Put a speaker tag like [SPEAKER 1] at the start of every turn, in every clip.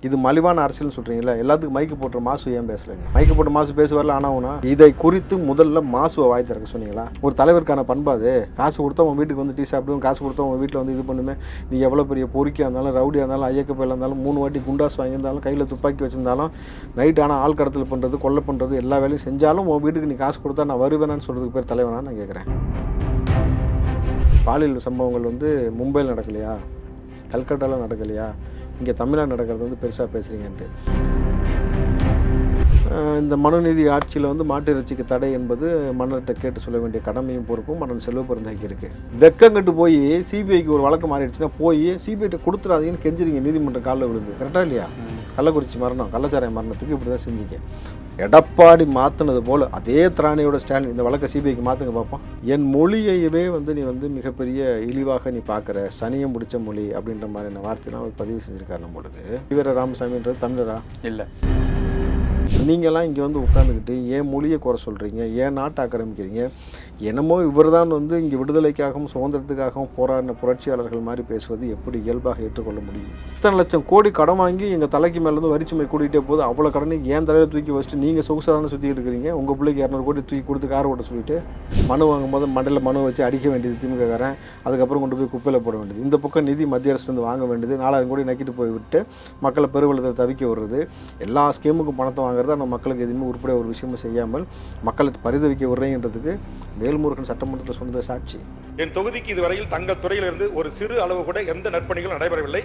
[SPEAKER 1] இது மலிவான அரசியல்னு சொல்கிறீங்களா? எல்லாத்துக்கும் மைக்கு போட்டு மாசு ஏன் பேசலைங்க? மைக்கு போட்டு மாசு பேசுவார்ல ஆனாவுனா இதை குறித்து முதல்ல மாசுவை வாய் திறக்க சொன்னீங்களா? ஒரு தலைவருக்கான பண்பாது. காசு கொடுத்தா உன் வீட்டுக்கு வந்து டீ சாப்பிடுவோம், காசு கொடுத்தா உன் வீட்டில் வந்து இது பண்ணுமே. நீ எவ்வளோ பெரிய பொறுக்கியாக இருந்தாலும், ரவுடியாக இருந்தாலும், ஐயக்கப்பையில் இருந்தாலும், 3 வாட்டி குண்டாஸ் வாங்கியிருந்தாலும், கையில் துப்பாக்கி வச்சிருந்தாலும், நைட் ஆனால் ஆள் கடத்தல் பண்ணுறது, கொலை பண்ணுறது, எல்லா வேலையும் செஞ்சாலும் உன் வீட்டுக்கு நீ காசு கொடுத்தா நான் வருவேனான்னு சொல்கிறதுக்கு பேர் தலைவனான்னு நான் கேட்குறேன். பாலியல் சம்பவங்கள் வந்து மும்பையில் நடக்கலையா, கல்கட்டாவில் நடக்கலையா, இங்கே தமிழ்நாடு நடக்கிறது வந்து பெருசாக பேசுகிறீங்கன்ட்டு. இந்த மனுநீதி ஆட்சியில் வந்து மாட்டு இறைச்சிக்கு தடை என்பது மன்னர்கிட்ட கேட்டு சொல்ல வேண்டிய கடமையும் பொறுப்பும் மன்னன் செல்வ பெருந்தகைக்கு இருக்குது. வெக்கங்கட்டு போய் சிபிஐக்கு ஒரு வழக்கு மாறிடுச்சுன்னா போய் சிபிஐட்ட கொடுத்துடாதீங்கன்னு கெஞ்சிரிங்க நீதிமன்றம் காலில் விழுந்து. கரெக்டாக இல்லையா? கள்ளக்குறிச்சி மரணம், கள்ளச்சாராய மரணத்துக்கு இப்படி தான் செஞ்சீங்க. எடப்பாடி மாற்றினது போல் அதே திராணியோட ஸ்டாலின் இந்த வழக்கை சிபிஐக்கு மாற்றுங்க பார்ப்போம். என் மொழியையவே வந்து நீ வந்து மிகப்பெரிய இழிவாக நீ பார்க்குற, சனியம் முடிச்ச மொழி அப்படின்ற மாதிரியான வார்த்தைலாம் அவர் பதிவு செஞ்சுருக்காரு. நம்மளுக்கு வீர ராமசாமின்றது தமிழரா இல்லை. நீங்கள்லாம் இங்கே வந்து உட்காந்துக்கிட்டு ஏன் மொழியை குறை சொல்கிறீங்க, ஏன் நாட்டை ஆக்கிரமிக்கிறீங்க? என்னமோ இவர் தான் வந்து இங்கே விடுதலைக்காகவும் சுதந்திரத்துக்காகவும் போராடின புரட்சியாளர்கள் மாதிரி பேசுவது எப்படி இயல்பாக ஏற்றுக்கொள்ள முடியும்? இத்தனை லட்சம் கோடி கடன் வாங்கி எங்கள் தலைக்கு மேலேருந்து வரிச்சுமை கூட்டிகிட்டே போது அவ்வளோ கடனை ஏன் தலையில் தூக்கி வச்சுட்டு நீங்கள் சொகுசாதான சுற்றி இருக்கிறீங்க? உங்கள் பிள்ளைக்கு 200 கோடி தூக்கி கொடுத்து கார் ஓட்ட சொல்லிட்டு மனு வாங்கும்போது மண்டலில் மனு வச்சு அடிக்க வேண்டியது திமுககாரன், அதுக்கப்புறம் கொண்டு போய் குப்பையில் போட வேண்டியது. இந்த பக்கம் நிதி மத்திய அரசுலேருந்து வாங்க வேண்டியது, 4000 கோடி நக்கிட்டு போய் விட்டு மக்களை பெருவெள்ளத்தை தவிக்க விடுறது, எல்லா ஸ்கீமுக்கும் பணத்தை வாங்குறதா நம்ம மக்களுக்கு எதுவுமே உருப்படியாக ஒரு விஷயமும் செய்யாமல் மக்களை பரிதவிக்க விடுறேங்கிறதுக்கு வேல்முருகன் சட்டமன்றத்தில் சொன்னது சாட்சி.
[SPEAKER 2] என் தொகுதிக்கு இதுவரையில் தங்கள் துறையிலிருந்து ஒரு சிறு அளவு கூட எந்த நற்பணிகளும் நடைபெறவில்லை.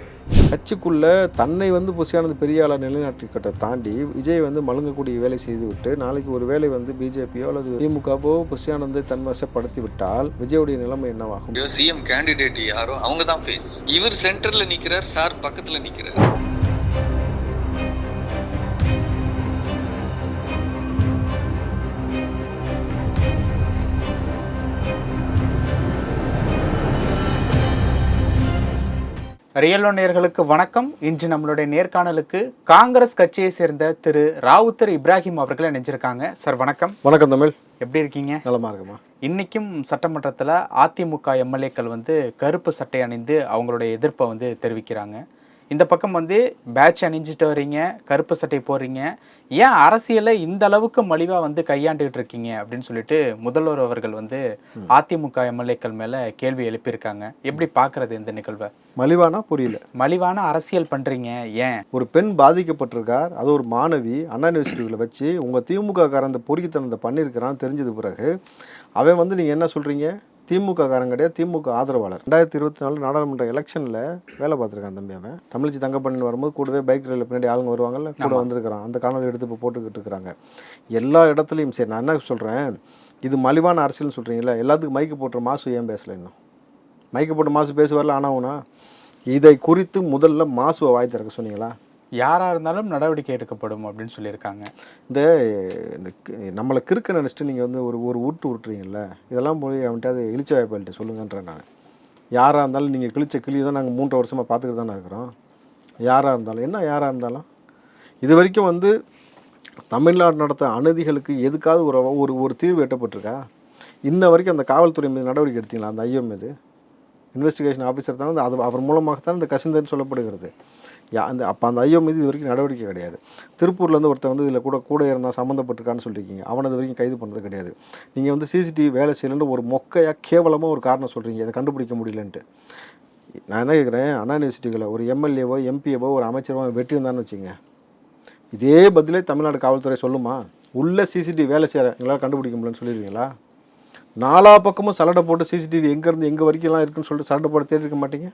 [SPEAKER 1] கட்சிக்குள்ள தன்னை வந்து புசியானது பெரிய ஆளை நிலைநாட்டிக்கிட்ட தாண்டி விஜய் வந்து மழுங்கக்கூடிய வேலை செய்து விட்டு நாளைக்கு ஒரு வேலை வந்து பிஜேபியோ அல்லது திமுகவோ புசியானந்தை தன்வசப்படுத்தி விட்டால் விஜயோடைய நிலைமை என்னவாகும்?
[SPEAKER 3] சிஎம் கேண்டிடேட் யாரோ அவங்க தான் ஃபேஸ். இவர் சென்டர்ல நிக்கிறார், சார் பக்கத்துல நிக்கிறார்.
[SPEAKER 4] ரியலோ நேயர்களுக்கு வணக்கம். இன்று நம்மளுடைய நேர்காணலுக்கு காங்கிரஸ் கட்சியை சேர்ந்த திரு ராவுத்தர் இப்ராஹிம் அவர்களை நினைச்சிருக்காங்க. சார் வணக்கம்.
[SPEAKER 1] வணக்கம் தமிழ்,
[SPEAKER 4] எப்படி இருக்கீங்க?
[SPEAKER 1] நலமா இருக்குமா?
[SPEAKER 4] இன்னைக்கும் சட்டமன்றத்தில் அதிமுக எம்எல்ஏக்கள் வந்து கருப்பு சட்டை அணிந்து அவங்களுடைய எதிர்ப்பை வந்து தெரிவிக்கிறாங்க. இந்த பக்கம் வந்து பேட்ச் அணிஞ்சிட்டு வரீங்க, கருப்பு சட்டை போடுறீங்க, ஏன் அரசியலை இந்த அளவுக்கு மலிவாக வந்து கையாண்டுகிட்டு இருக்கீங்க அப்படின்னு சொல்லிட்டு முதல்வர் அவர்கள் வந்து அதிமுக எம்எல்ஏக்கள் மேலே கேள்வி எழுப்பியிருக்காங்க. எப்படி பார்க்கறது இந்த நிகழ்வை?
[SPEAKER 1] மலிவானா புரியல.
[SPEAKER 4] மலிவான அரசியல் பண்ணுறீங்க ஏன்?
[SPEAKER 1] ஒரு பெண் பாதிக்கப்பட்டிருக்கார், அது ஒரு மாணவி அண்ணா யூனிவர்சிட்டியில் வச்சு உங்கள் திமுக காரந்த பொறுக்கித்தனத்தை பண்ணியிருக்கிறான்னு தெரிஞ்சது பிறகு அவன் வந்து நீங்கள் என்ன சொல்கிறீங்க? திமுக காரன் கிடையாது, திமுக ஆதரவாளர். 2024 நாடாளுமன்ற எலெக்ஷனில் வேலை பார்த்துருக்கான் தம்பி. அவன் தமிழ்ச்சி தங்கப்பண்ணு வரும்போது கூடவே பைக் ரயிலில் பின்னாடி ஆளுங்க வருவாங்கல்ல, கூட வந்திருக்கிறான். அந்த காணொலி எடுத்து இப்போ போட்டுக்கிட்டு இருக்கிறாங்க எல்லா இடத்துலையும். சரி, நான் என்ன சொல்கிறேன், இது மலிவான அரசியல்னு சொல்கிறீங்களா? எல்லாத்துக்கும் மைக்கு போட்டுற மாசு ஏன் பேசலை? இன்னும் மைக்கு போட்டு மாசு பேசுவார்ல ஆனாவுனா இதை குறித்து முதல்ல மாசுவை வாய் திறக்க சொன்னீங்களா?
[SPEAKER 4] யாராக இருந்தாலும் நடவடிக்கை எடுக்கப்படும் அப்படின்னு சொல்லியிருக்காங்க.
[SPEAKER 1] இந்த நம்மளை கிறுக்க நினச்சிட்டு நீங்கள் வந்து ஒரு உருட்டுறீங்கல்ல, இதெல்லாம் போய் அவன்கிட்ட அது இழிச்ச வாய்ப்பாள்கிட்ட சொல்லுங்கன்றேன் நான். யாராக இருந்தாலும் நீங்கள் கிழிச்ச கிளி தான் நாங்கள் 3 வருஷமாக பார்த்துக்கிட்டு தானே இருக்கிறோம். யாராக இருந்தாலும் என்ன, யாராக இருந்தாலும் இது வரைக்கும் வந்து தமிழ்நாடு நடத்த அநீதிகளுக்கு எதுக்காவது ஒரு தீர்வு எட்டப்பட்டிருக்கா? இன்ன வரைக்கும் அந்த காவல்துறை மீது நடவடிக்கை எடுத்தீங்களா? அந்த ஐயோ மீது இன்வெஸ்டிகேஷன் ஆஃபீஸர் தானே, அது அவர் மூலமாகத்தான் இந்த கசிந்தன்னு சொல்லப்படுகிறது. அப்போ அந்த ஐயோ மீது இது வரைக்கும் நடவடிக்கை கிடையாது. திருப்பூர்லேருந்து ஒருத்தர் வந்து இதில் கூட இருந்தால் சம்மந்தப்பட்டிருக்கான்னு சொல்லியிருக்கீங்க, அவனை இது வரைக்கும் கைது பண்ணுறது கிடையாது. நீங்கள் வந்து சிசிடிவி வேலை செய்யலன்னு ஒரு மொக்கையாக கேவலமாக ஒரு காரணம் சொல்கிறீங்க, அதை கண்டுபிடிக்க முடியலன்ட்டு. நான் என்ன கேட்குறேன், அண்ணா யூனிவர்சிட்டிகளை ஒரு எம்எல்ஏவோ எம்பிஏவோ ஒரு அமைச்சரவோ வெட்டியிருந்தான்னு வச்சுங்க, இதே பதிலே தமிழ்நாடு காவல்துறை சொல்லுமா? உள்ள சிசிடிவி வேலை செய்கிற எங்களால் கண்டுபிடிக்க முடியலன்னு சொல்லிடுவீங்களா? 4 பக்கமும் சலடை போட்டு சிசிடிவி எங்கேருந்து எங்கே வரைக்கும்லாம் இருக்குன்னு சொல்லிட்டு சலடை போட தேடிருக்க மாட்டீங்க?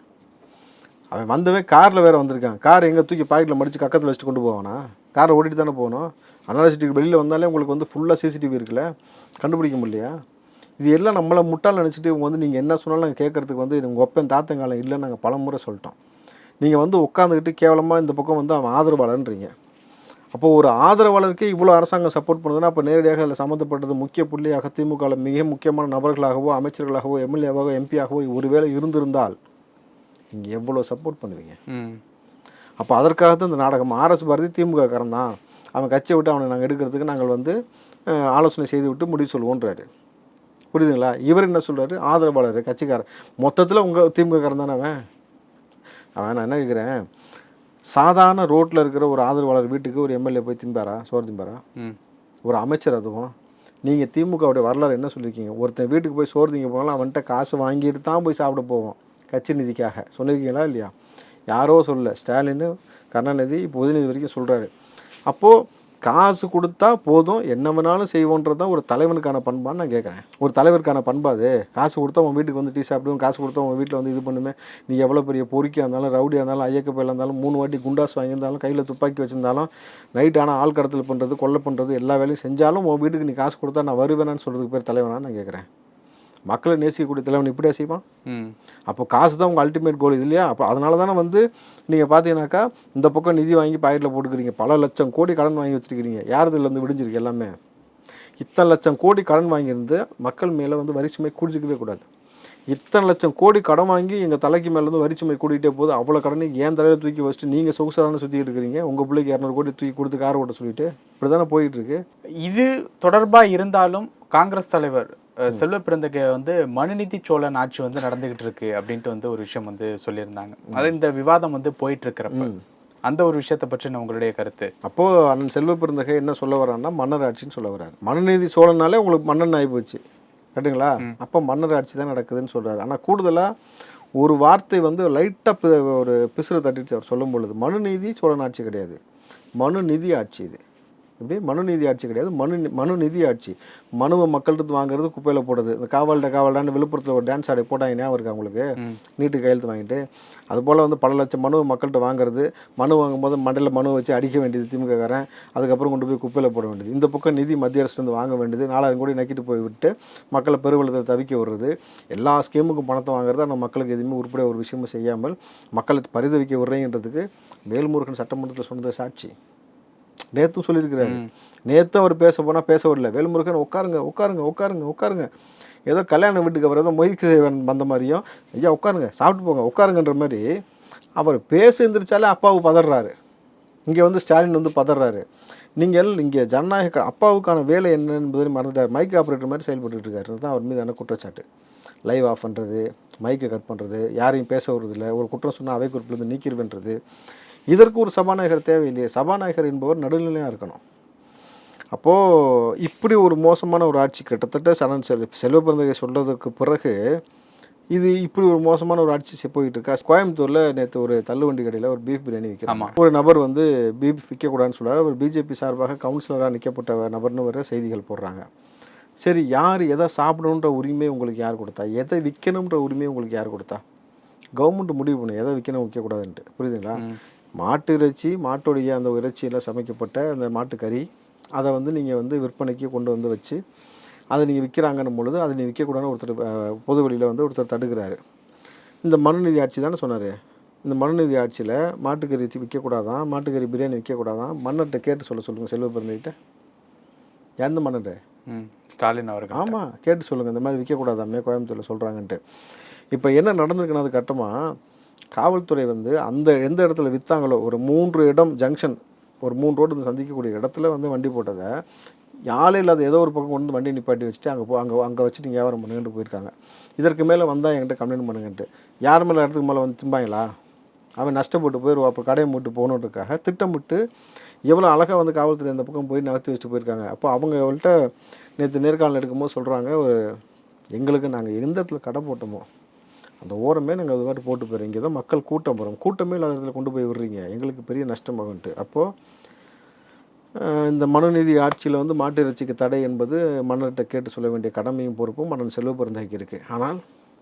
[SPEAKER 1] அவன் வந்தவே காரில் வேறு வந்திருக்கான். கார் எங்கே தூக்கி பாக்கெட்டில் மடித்து கக்கத்தில் வச்சுட்டு கொண்டு போவானா? காரை ஓட்டிட்டு தானே போகணும். அண்ணா யூனிவர்சிட்டிக்கு வெளியில் வந்தாலே உங்களுக்கு வந்து ஃபுல்லாக சிசிடிவி இருக்குல்ல, கண்டுபிடிக்க முடியலையா? இது எல்லாம் நம்மளை முட்டால் நினச்சிட்டு இவங்க வந்து நீங்கள் என்ன சொன்னாலும் நாங்கள் கேட்குறதுக்கு வந்து உங்கள் ஒப்பன் தாத்தங்காலம் இல்லைன்னு நாங்கள் பல முறை சொல்லிட்டோம். நீங்கள் வந்து உட்காந்துக்கிட்டு கேவலமாக இந்த பக்கம் வந்து அவன் ஆதரவாளன்றீங்க. அப்போது ஒரு ஆதரவாளருக்கே இவ்வளோ அரசாங்கம் சப்போர்ட் பண்ணுதுன்னா அப்போ நேரடியாக அதில் சம்மந்தப்பட்டது முக்கிய புள்ளியாக திமுகவில் மிக முக்கியமான நபர்களாகவோ அமைச்சர்களாகவோ எம்எல்ஏவாகவோ எம்பியாகவோ ஒருவேளை இருந்திருந்தால் இங்கே எவ்வளோ சப்போர்ட் பண்ணுவீங்க? அப்போ அதற்காக தான் இந்த நாடகம். ஆர்எஸ் பாரதி திமுக காரன் தான், அவன் கட்சியை விட்டு அவனை நாங்கள் எடுக்கிறதுக்கு நாங்கள் வந்து ஆலோசனை செய்து விட்டு முடிவு சொல்லுவோன்றாரு. புரியுதுங்களா? இவர் என்ன சொல்கிறாரு? ஆதரவாளர் கட்சிக்காரன் மொத்தத்தில் உங்கள் திமுக காரன் தானே அவன். நான் என்ன கேட்குறேன், சாதாரண ரோட்டில் இருக்கிற ஒரு ஆதரவாளர் வீட்டுக்கு ஒரு எம்எல்ஏ போய் திம்பாரா, சோறு திம்பாரா? ஒரு அமைச்சர். அதுவும் நீங்கள் திமுகவுடைய வரலாறு என்ன சொல்லியிருக்கீங்க? ஒருத்தன் வீட்டுக்கு போய் சோறு திங்க போனாலும் அவன்கிட்ட காசு வாங்கிட்டு தான் போய் சாப்பிட போவோம், கட்சி நிதிக்காக. சொல்லியிருக்கீங்களா இல்லையா? யாரோ சொல்ல, ஸ்டாலின், கருணாநிதி, இப்போ உதயநிதி வரைக்கும் சொல்கிறாரு. அப்போது காசு கொடுத்தா போதும், என்ன வேணாலும் செய்வோன்றது தான் ஒரு தலைவனுக்கான பண்பான்னு நான் கேட்குறேன். ஒரு தலைவருக்கான பண்பாது. காசு கொடுத்தா உன் வீட்டுக்கு வந்து டீ சாப்பிடுவோம், காசு கொடுத்தா உன் வீட்டில் வந்து இது பண்ணுமே. நீ எவ்வளோ பெரிய பொறுக்கியாக இருந்தாலும், ரவுடியாக இருந்தாலும், ஐயக்க பயிலாக இருந்தாலும், 3 வாட்டி குண்டாஸ் வாங்கியிருந்தாலும், கையில் துப்பாக்கி வச்சிருந்தாலும், நைட் ஆனால் ஆள் கடத்தல் பண்ணுறது, கொலை பண்ணுறது, எல்லா வேலையும் செஞ்சாலும் உன் வீட்டுக்கு நீ காசு கொடுத்தா நான் வருவேனான்னு சொல்கிறதுக்கு பேர் தலைவனான்னு நான் கேட்குறேன். மக்களை நேசிக்கக்கூடிய தலைவன் இப்படியா செய்வான்? அப்போ காசு தான் உங்கள் அல்டிமேட் கோல் இது இல்லையா? அப்போ அதனால தானே வந்து நீங்கள் பார்த்தீங்கன்னாக்கா இந்த பக்கம் நிதி வாங்கி பாக்கெட்டில் போட்டுக்கிறீங்க, பல லட்சம் கோடி கடன் வாங்கி வச்சுருக்கிறீங்க. யார் இதில் வந்து விடிஞ்சிருக்கு எல்லாமே? இத்தனை லட்சம் கோடி கடன் வாங்கியிருந்து மக்கள் மேலே வந்து வரிசுமை கூடிக்கவே கூடாது. இத்தனை லட்சம் கோடி கடன் வாங்கி எங்கள் தலைக்கு மேலே வந்து வரிசுமை கூட்டிகிட்டே போகுது. அவ்வளோ கடனை ஏன் தலையில் தூக்கி வச்சுட்டு நீங்கள் சொகுசாக தானே சுற்றிட்டு இருக்கிறீங்க. உங்கள் பிள்ளைக்கு 200 கோடி தூக்கி கொடுத்து கார் ஓட்ட சொல்லிட்டு இப்படி தானே போயிட்டு இருக்கு.
[SPEAKER 4] இது தொடர்பாக இருந்தாலும் காங்கிரஸ் தலைவர் செல்வ பிறந்தகை வந்து மனுநீதி சோழன் ஆட்சி வந்து நடந்துகிட்டு இருக்கு அப்படின்ட்டு வந்து ஒரு விஷயம் வந்து சொல்லியிருந்தாங்க. அது இந்த விவாதம் வந்து போயிட்டு இருக்கிறப்ப அந்த ஒரு விஷயத்தை பற்றி உங்களுடைய கருத்து?
[SPEAKER 1] அப்போ அண்ணன் செல்வ பிறந்தகை என்ன சொல்ல வர்றாருன்னா மன்னர் ஆட்சின்னு சொல்ல வர்றாரு. மனுநீதி சோழனாலே உங்களுக்கு மன்னன் ஆகி போச்சு, கரெக்டுங்களா? அப்போ மன்னர் ஆட்சி தான் நடக்குதுன்னு சொல்றாரு. ஆனால் கூடுதலாக ஒரு வார்த்தை வந்து லைட்டாக ஒரு பிசுறு தட்டிச்சு அவர் சொல்லும் பொழுது, மனுநீதி சோழன் ஆட்சி கிடையாது, மனுநிதி ஆட்சி. இது இப்படி மனுநீதி ஆட்சி கிடையாது, மனுநிதி ஆட்சி. மனுவை மக்கள்கிட்ட வாங்குறது, குப்பையில் போடுறது. இந்த காவல்டான்னு விழுப்புரத்தில் ஒரு டான்ஸ் ஆடி போட்டாங்க, ஞாபகம் இருக்கா உங்களுக்கு? நீட்டு கையெழுத்து வாங்கிட்டு. அதுபோல் வந்து பல லட்சம் மனுவை மக்கள்கிட்ட வாங்குறது, மனு வாங்கும்போது மண்டையில் மனு வச்சு அடிக்க வேண்டியது திமுககாரன், அதுக்கப்புறம் கொண்டு போய் குப்பையில் போட வேண்டியது. இந்த பக்கம் நிதி மத்திய அரசு வந்து வாங்க வேண்டியது, 4000 கோடி நக்கிட்டு போய் விட்டு மக்களை பெருவெள்ளத்தில் தவிக்க விடுறது, எல்லா ஸ்கீமுக்கும் பணத்தை வாங்குறது. ஆனால் மக்களுக்கு எதுவுமே உருப்படிய ஒரு விஷயமும் செய்யாமல் மக்களை பரிதவிக்க விடுறேங்கிறதுக்கு வேல்முருகன் சட்டமன்றத்தில் சொன்னது சாட்சி. நேற்றும் சொல்லியிருக்கிறாரு. நேற்று அவர் பேச போனால் பேச விடல. வேல்முருகன் உட்காருங்க உட்காருங்க உட்காருங்க உட்காருங்க, ஏதோ கல்யாண வீட்டுக்கு அவர் ஏதோ மொய்க்கு வந்த மாதிரியும், ஐயா உட்காருங்க சாப்பிட்டு போங்க உட்காருங்கன்ற மாதிரி அவர் பேச எந்திரிச்சாலே அப்பாவு பதறாரு. இங்கே வந்து ஸ்டாலின் வந்து பதறாரு. நீங்கள் இங்கே ஜனநாயக அப்பாவுக்கான வேலை என்ன என்பதை மறந்துட்டார். மைக் ஆப்ரேட்டர் மாதிரி செயல்பட்டு இருக்காரு தான் அவர் மீதான குற்றச்சாட்டு. லைவ் ஆஃப் பண்ணுறது, மைக்கை கட் பண்ணுறது, யாரையும் பேச விடுறதில்லை, ஒரு குற்றம் சொன்னால் அவை குறிப்பிலேருந்து நீக்கிடுவேன்றது. இதற்கு ஒரு சபாநாயகர் தேவையில்லையே. சபாநாயகர் என்பவர் நடுநிலையாக இருக்கணும். அப்போது இப்படி ஒரு மோசமான ஒரு ஆட்சி கிட்டத்தட்ட செல்வ பிறந்தகை சொல்கிறதுக்கு பிறகு இது இப்படி ஒரு மோசமான ஒரு ஆட்சி போயிட்டு இருக்கா. கோயம்புத்தூரில் நேற்று ஒரு தள்ளுவண்டி கடையில் ஒரு பீஃப் பிரியாணி விற்கிறாங்க. ஒரு நபர் வந்து பீஃப் விற்கக்கூடாதுன்னு சொல்கிறார். அவர் பிஜேபி சார்பாக கவுன்சிலராக நிற்கப்பட்ட நபர்னு வர செய்திகள் போடுறாங்க. சரி, யார் எதை சாப்பிடணுன்ற உரிமை உங்களுக்கு யார் கொடுத்தா? எதை விற்கணுன்ற உரிமை உங்களுக்கு யார் கொடுத்தா? கவர்மெண்ட் முடிவு பண்ணும் எதை விற்கணும் விற்கக்கூடாதுன்ட்டு. புரியுதுங்களா? மாட்டு இறைச்சி, மாட்டுடைய அந்த இறைச்சியில் சமைக்கப்பட்ட அந்த மாட்டுக்கறி, அதை வந்து நீங்கள் வந்து விற்பனைக்கு கொண்டு வந்து வச்சு அதை நீங்கள் விற்கிறாங்கன்னும் பொழுது அதை நீ விற்கக்கூடாதுன்னு ஒருத்தர் பொது வெளியில் வந்து ஒருத்தர் தடுக்கிறாரு. இந்த மனுநீதி ஆட்சி தானே சொன்னார். இந்த மனுநீதி ஆட்சியில் மாட்டுக்கறி இறைச்சி விற்கக்கூடாதான், மாட்டுக்கறி பிரியாணி விற்கக்கூடாதான். மன்னர்கிட்ட கேட்டு சொல்லுங்கள் செல்வ பிறந்தகிட்ட. எந்த மன்னர்?
[SPEAKER 4] ஸ்டாலின் அவர்கள்.
[SPEAKER 1] ஆமாம், கேட்டு சொல்லுங்கள் இந்த மாதிரி விற்கக்கூடாதாமே கோயம்புத்தூரில் சொல்கிறாங்கன்ட்டு. இப்போ என்ன நடந்திருக்குன்னா, அது கட்டமாக காவல்துறை வந்து அந்த எந்த இடத்துல விற்றாங்களோ ஒரு 3 இடம் ஜங்ஷன், ஒரு 3 ரோடு சந்திக்கக்கூடிய இடத்துல வந்து வண்டி போட்டதை யாழே இல்லாத ஏதோ ஒரு பக்கம் கொண்டு வண்டி நிப்பாட்டி வச்சுட்டு அங்கே வச்சு நீங்கள் வியாபாரம் பண்ணுங்கன்ட்டு போயிருக்காங்க. இதற்கு மேலே வந்தால் என்கிட்ட கம்ப்ளைண்ட் பண்ணுங்கன்ட்டு. யார் மேலே இடத்துக்கு மேலே வந்து திம்பாங்களா? அவன் நஷ்டப்பட்டு போயிடுவா. அப்போ கடையை மூட்டு போகணுன்றதுக்காக திட்டமிட்டு எவ்வளோ அழகாக வந்து காவல்துறை அந்த பக்கம் போய் நகர்த்தி வச்சுட்டு போயிருக்காங்க. அப்போ அவங்கள்ட்ட நேற்று நேர்காணல் எடுக்கும்போது சொல்கிறாங்க, ஒரு எங்களுக்கு நாங்கள் எந்த இடத்துல கடை போட்டோமோ அந்த ஓரமே நாங்கள் அது மாதிரி போட்டு போயிடுறோம், இங்கே தான் மக்கள் கூட்டம் போகிறோம், கூட்டமே இல்லாத இடத்துல கொண்டு போய் விடுறீங்க, எங்களுக்கு பெரிய நஷ்டமாகுன்ட்டு. அப்போது இந்த மனுநீதி ஆட்சியில் வந்து மாட்டு இறைச்சிக்கு தடை என்பது மன்னர்கிட்ட கேட்டு சொல்ல வேண்டிய கடமையும் பொறுப்பும் மன்னன் செல்வ பிறந்தகைக்கு இருக்குது. ஆனால்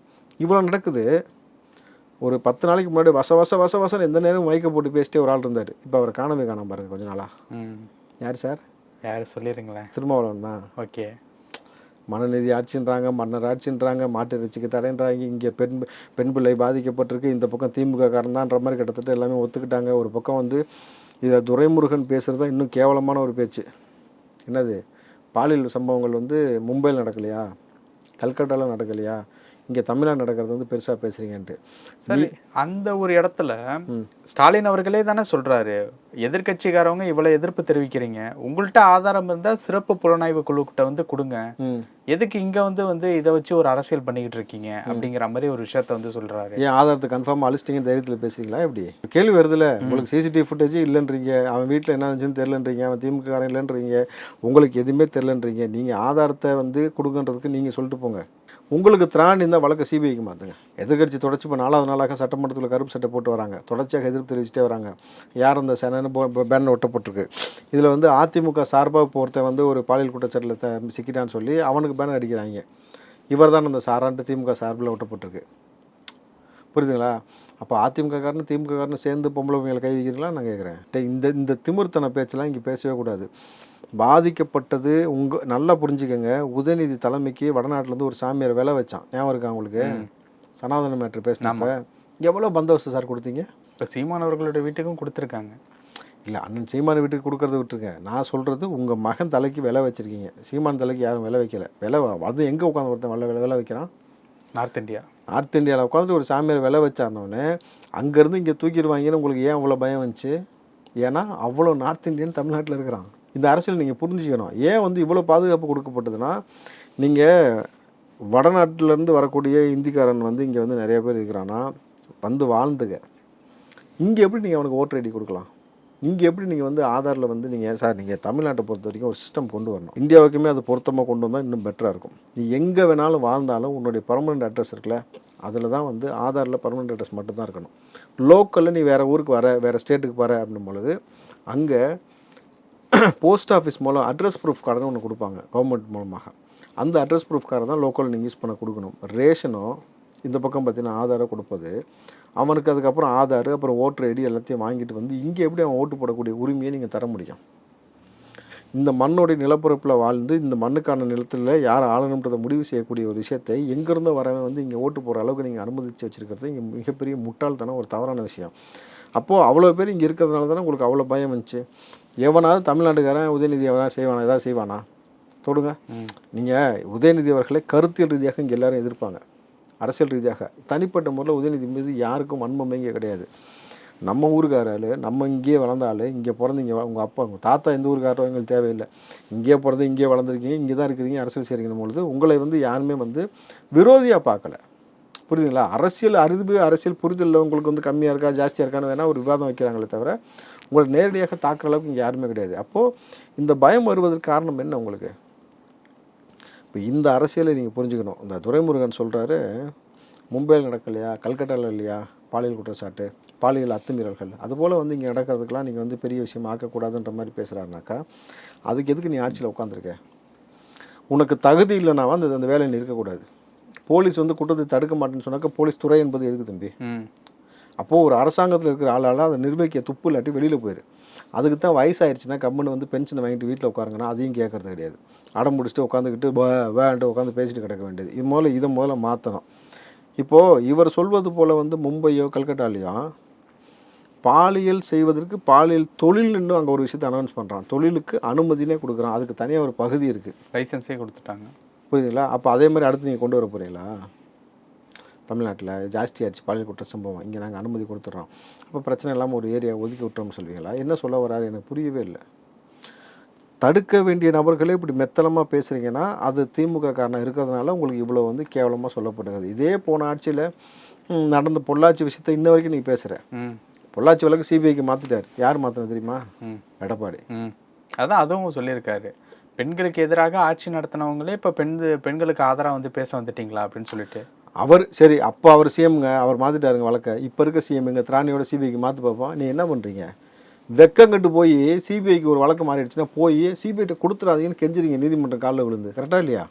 [SPEAKER 1] இவ்வளோ நடக்குது. ஒரு 10 நாளைக்கு முன்னாடி வசம் எந்த நேரம் மைக்க போட்டு பேசிட்டே ஒரு ஆள் இருந்தார். இப்போ அவரை காணாமல் பாருங்கள் கொஞ்ச நாளா. யார் சார்?
[SPEAKER 4] யார் சொல்லிடுங்களேன்?
[SPEAKER 1] திருமாவளவன் தான்.
[SPEAKER 4] ஓகே.
[SPEAKER 1] மனுநீதி ஆட்சின்றாங்க, மன்னர் ஆட்சின்றாங்க, மாட்டு இறைச்சிக்கு தடைன்றாங்க, இங்கே பெண் பிள்ளை பாதிக்கப்பட்டிருக்கு, இந்த பக்கம் திமுக காரன்தான்ற மாதிரி கிட்டத்தட்ட எல்லாமே ஒத்துக்கிட்டாங்க. ஒரு பக்கம் வந்து இதில் துரைமுருகன் பேசுகிறது தான் இன்னும் கேவலமான ஒரு பேச்சு. என்னது, பாலியல் சம்பவங்கள் வந்து மும்பையில் நடக்கலையா, கல்கட்டாவில் நடக்கலையா, இங்கே தமிழ்நாடு நடக்கிறது வந்து பெருசாக பேசுகிறீங்கன்ட்டு.
[SPEAKER 4] சரி, அந்த ஒரு இடத்துல ஸ்டாலின் அவர்களே தானே சொல்றாரு, எதிர்கட்சிக்காரவங்க இவ்வளவு எதிர்ப்பு தெரிவிக்கிறீங்க, உங்கள்கிட்ட ஆதாரம் இருந்தா சிறப்பு புலனாய்வு குழுக்கிட்ட வந்து கொடுங்க, எதுக்கு இங்க வந்து இதை வச்சு ஒரு அரசியல் பண்ணிக்கிட்டு இருக்கீங்க அப்படிங்கிற மாதிரி ஒரு விஷயத்த வந்து சொல்றாரு.
[SPEAKER 1] ஏன் ஆதாரத்தை கன்ஃபார்மாக அழிச்சிட்டிங்கன்னு தைரியத்தில் பேசுறீங்களா? எப்படி கேள்வி வருதுல்ல, உங்களுக்கு சிசிடிவி ஃபுட்டேஜ் இல்லைன்றீங்க, அவன் வீட்டில் என்ன இருந்துச்சுன்னு தெரிலன்றீங்க, அவன் திமுக காரன் இல்லைன்றீங்க, உங்களுக்கு எதுவுமே தெரிலன்றீங்க. நீங்கள் ஆதாரத்தை வந்து கொடுங்கன்றதுக்கு நீங்கள் சொல்லிட்டு போங்க. உங்களுக்கு திராணி இந்த வழக்கை சிபிஐக்கு மாற்றுங்க. எதிர்கட்சி தொடர்ச்சி இப்போ 4வது நாளாக சட்டமன்றத்தில் கருப்பு சட்டை போட்டு வராங்க, தொடர்ச்சியாக எதிர்ப்பு தெரிவிச்சுட்டே வராங்க. யார் அந்த சேனன்னு பேனர் ஒட்டப்பட்டிருக்கு. இதில் வந்து அதிமுக சார்பாக போகிறத வந்து ஒரு பாலியல் குற்றச்சாட்டில் சிக்கிட்டான்னு சொல்லி அவனுக்கு பேனர் அடிக்கிறாங்க. இவர் தான் அந்த சாரான்ட்டு திமுக சார்பில் ஒட்டப்பட்டிருக்கு. புரியுதுங்களா? அப்போ அதிமுக காரனு திமுக காரனு சேர்ந்து பொம்பளை பிள்ளைங்களை கை வைக்கிறீங்களா நான் கேட்குறேன். இந்த திமிர்த்தன பேச்செல்லாம் இங்கே பேசவே கூடாது. பாதிக்கப்பட்டது நல்லா புரிஞ்சுக்கங்க. உதயநிதி தலைமைக்கு வடநாட்டிலேருந்து ஒரு சாமியார் விலை வச்சான், ஞாபகம் இருக்கா உங்களுக்கு? சனாதன மேட்ரு பேசினப்ப எவ்வளோ பந்தோபஸ்து சார் கொடுத்தீங்க? இப்போ
[SPEAKER 4] சீமான் அவர்களுடைய வீட்டுக்கும் கொடுத்துருக்காங்க.
[SPEAKER 1] இல்லை, அண்ணன் சீமான் வீட்டுக்கு கொடுக்கறத விட்டுருங்க. நான் சொல்கிறது உங்கள் மகன் தலைக்கு விலை வச்சுருக்கீங்க. சீமான் தலைக்கு யாரும் விலை வைக்கல. விலை அது எங்கே உட்காந்து ஒருத்தன் விலை வைக்கிறான்? நார்த் இந்தியாவில் உட்காந்துட்டு ஒரு சாமியார் விலை வச்சாருனோடனே அங்கேருந்து இங்கே தூக்கிடுவாங்கன்னு உங்களுக்கு ஏன் அவ்வளோ பயம் வந்துச்சு? ஏன்னா அவ்வளோ நார்த் இந்தியன் தமிழ்நாட்டில் இருக்கிறான். இந்த அரசியல் நீங்கள் புரிஞ்சுக்கணும். ஏன் வந்து இவ்வளோ பாதுகாப்பு கொடுக்கப்பட்டதுன்னா, நீங்கள் வடநாட்டிலேருந்து வரக்கூடிய இந்திக்காரன் வந்து இங்கே வந்து நிறைய பேர் இருக்கிறான்னா வந்து வாழ்ந்துங்க. இங்கே எப்படி நீங்கள் அவனுக்கு ஓட்டர் ஐடி கொடுக்கலாம்? இங்கே எப்படி நீங்கள் வந்து ஆதாரில் வந்து நீங்கள் தமிழ்நாட்டை பொறுத்த வரைக்கும் ஒரு சிஸ்டம் கொண்டு வரணும். இந்தியாவுக்குமே அது பொருத்தமாக கொண்டு வந்தால் இன்னும் பெட்டராக இருக்கும். நீ எங்கே வேணாலும் வாழ்ந்தாலும் உன்னுடைய பர்மனெண்ட் அட்ரஸ் இருக்குல்ல, அதில் தான் வந்து ஆதாரில் பர்மனெண்ட் அட்ரஸ் மட்டும்தான் இருக்கணும். லோக்கலில் நீ வேறு ஊருக்கு வர, வேறு ஸ்டேட்டுக்கு வர அப்படின்னும் பொழுது அங்கே போஸ்ட் ஆஃபீஸ் மூலம் அட்ரஸ் ப்ரூஃப் கார்டுன்னு ஒன்று கொடுப்பாங்க கவர்மெண்ட் மூலமாக. அந்த அட்ரஸ் ப்ரூஃப் கார்டை தான் லோக்கல் நீங்கள் யூஸ் பண்ண கொடுக்கணும். ரேஷனோ இந்த பக்கம் பார்த்தீங்கன்னா ஆதாரை கொடுப்பது, அவனுக்கு அதுக்கப்புறம் ஆதார் அப்புறம் ஓட்டர் ஐடி எல்லாத்தையும் வாங்கிட்டு வந்து இங்கே எப்படி அவன் ஓட்டு போடக்கூடிய உரிமையை நீங்கள் தர முடியும்? இந்த மண்ணோடைய நிலப்பரப்பில் வாழ்ந்து இந்த மண்ணுக்கான நிலத்தில் யார் ஆளணுன்றதை முடிவு செய்யக்கூடிய ஒரு விஷயத்தை எங்கேருந்தோ வரவன் வந்து இங்கே ஓட்டு போகிற அளவுக்கு நீங்கள் அனுமதித்து வச்சுருக்கிறது இங்கே மிகப்பெரிய முட்டாள்தனம், ஒரு தவறான விஷயம். அப்போது அவ்வளோ பேர் இங்கே இருக்கிறதுனால தானே உங்களுக்கு அவ்வளோ பயம் வந்துச்சு. எவனாவது தமிழ்நாட்டுக்காரன் உதயநிதி எவனாவது செய்வானா? ஏதாவது செய்வானா? தொடுங்க. நீங்கள் உதயநிதி அவர்களை கருத்தியல் ரீதியாக இங்கே எல்லோரும் எதிர்ப்பாங்க, அரசியல் ரீதியாக. தனிப்பட்ட முறையில் உதயநிதி மீது யாருக்கும் வன்மமே இங்கே கிடையாது. நம்ம ஊருக்காரால், நம்ம இங்கேயே வளர்ந்தால், இங்கே பிறந்து இங்கே உங்கள் அப்பா உங்கள் தாத்தா எந்த ஊருக்காரோ எங்களுக்கு தேவையில்லை, இங்கேயே பிறந்து இங்கேயே வளர்ந்துருக்கீங்க, இங்கே தான் இருக்கிறீங்க, அரசியல் செய்கிறீங்கன்னு பொழுது உங்களை வந்து யாருமே வந்து விரோதியாக பார்க்கல. புரியுதுங்களா? அரசியல் அறிவு, அரசியல் புரிதல் உங்களுக்கு வந்து கம்மியாக இருக்கா ஜாஸ்தியாக இருக்கான்னு வேணால் ஒரு விவாதம் வைக்கிறாங்களே தவிர உங்களை நேரடியாக தாக்குற அளவுக்கு இங்கே யாருமே கிடையாது. அப்போது இந்த பயம் வருவதற்கு காரணம் என்ன உங்களுக்கு? இப்போ இந்த அரசியலை நீங்கள் புரிஞ்சுக்கணும். இந்த துரைமுருகன் சொல்கிறாரு, மும்பையில் நடக்கலையா, கல்கட்டாவில் இல்லையா பாலியல் குற்றச்சாட்டு, பாலியல் அத்துமீறல்கள், அதுபோல் வந்து இங்கே நடக்கிறதுக்கெலாம் நீங்கள் வந்து பெரிய விஷயம் ஆக்கக்கூடாதுன்ற மாதிரி பேசுகிறாருனாக்கா அதுக்கு எதுக்கு நீ ஆட்சியில் உட்காந்துருக்க? உனக்கு தகுதி இல்லைனா வந்து அந்த வேலையில் இருக்கக்கூடாது. போலீஸ் வந்து குற்றத்தை தடுக்க மாட்டேன்னு சொன்னாக்கா போலீஸ் துறை என்பது எதுக்கு தம்பி? அப்போது ஒரு அரசாங்கத்தில் இருக்கிற ஆளால் அதை நிர்வகிக்க துப்பு இல்லாட்டி வெளியில் போயிரு. அதுக்கு தான் வயசாகிடுச்சுன்னா கம்முன்னு வந்து பென்ஷனை வாங்கிட்டு வீட்டில் உட்காருங்கன்னா அதையும் கேட்கறது கிடையாது. அடம் முடிச்சுட்டு உட்காந்துக்கிட்டு வேண்டு உட்காந்து பேசிட்டு கிடக்க வேண்டியது. இதை முதல்ல மாற்றணும். இப்போது இவர் சொல்வது போல் வந்து மும்பையோ கல்கட்டாலேயோ பாலியல் செய்வதற்கு பாலியல் தொழில் இன்னும் அங்கே ஒரு விஷயத்தை அனௌன்ஸ் பண்ணுறான், தொழிலுக்கு அனுமதினே கொடுக்குறான், அதுக்கு தனியாக ஒரு பகுதி இருக்குது,
[SPEAKER 4] லைசன்ஸே கொடுத்துட்டாங்க.
[SPEAKER 1] புரியுதுங்களா? அப்போ அதே மாதிரி அடுத்து நீங்கள் கொண்டு வர போகிறீங்களா? தமிழ்நாட்டில் ஜாஸ்தியாகிடுச்சு பாலியல் குற்ற சம்பவம், இங்கே நாங்கள் அனுமதி கொடுத்துட்றோம், அப்போ பிரச்சனை இல்லாமல் ஒரு ஏரியா ஒதுக்கி விட்டோம்னு சொல்வீங்களா? என்ன சொல்ல வராது எனக்கு புரியவே இல்லை. தடுக்க வேண்டிய நபர்களே இப்படி மெத்தனமாக பேசுகிறீங்கன்னா அது திமுக காரணம் இருக்கிறதுனால உங்களுக்கு இவ்வளோ வந்து கேவலமாக சொல்லப்படுகிறது. இதே போன ஆட்சியில் நடந்த பொள்ளாச்சி விஷயத்தை இன்ன வரைக்கும் நீங்கள் பேசுகிற. பொள்ளாச்சி வழக்கு சிபிஐக்கு மாற்றிட்டார். யார் மாற்றினது தெரியுமா? எடப்பாடி.
[SPEAKER 4] அதான் அதுவும் சொல்லியிருக்காரு, பெண்களுக்கு எதிராக ஆட்சி நடத்தினவங்களே இப்போ பெண்களுக்கு ஆதரவாக வந்து பேச வந்துட்டீங்களா அப்படின்னு சொல்லிட்டு.
[SPEAKER 1] அவர் சரி, அப்போ அவர் சிஎம்ங்க, அவர் மாற்றிட்டாருங்க வழக்கை. இப்போ இருக்க சிஎம் எங்கள் திராணியோட சிபிஐக்கு மாற்றி பார்ப்போம். நீ என்ன பண்ணுறீங்க? வெக்கங்கட்டு போய் சிபிஐக்கு ஒரு வழக்கு மாறிடுச்சுன்னா போய் சிபிஐட்ட கொடுத்துடாதீங்கன்னு கெஞ்சிருங்க நீதிமன்றம் காலில் விழுந்து. கரெக்டாக இல்லையா?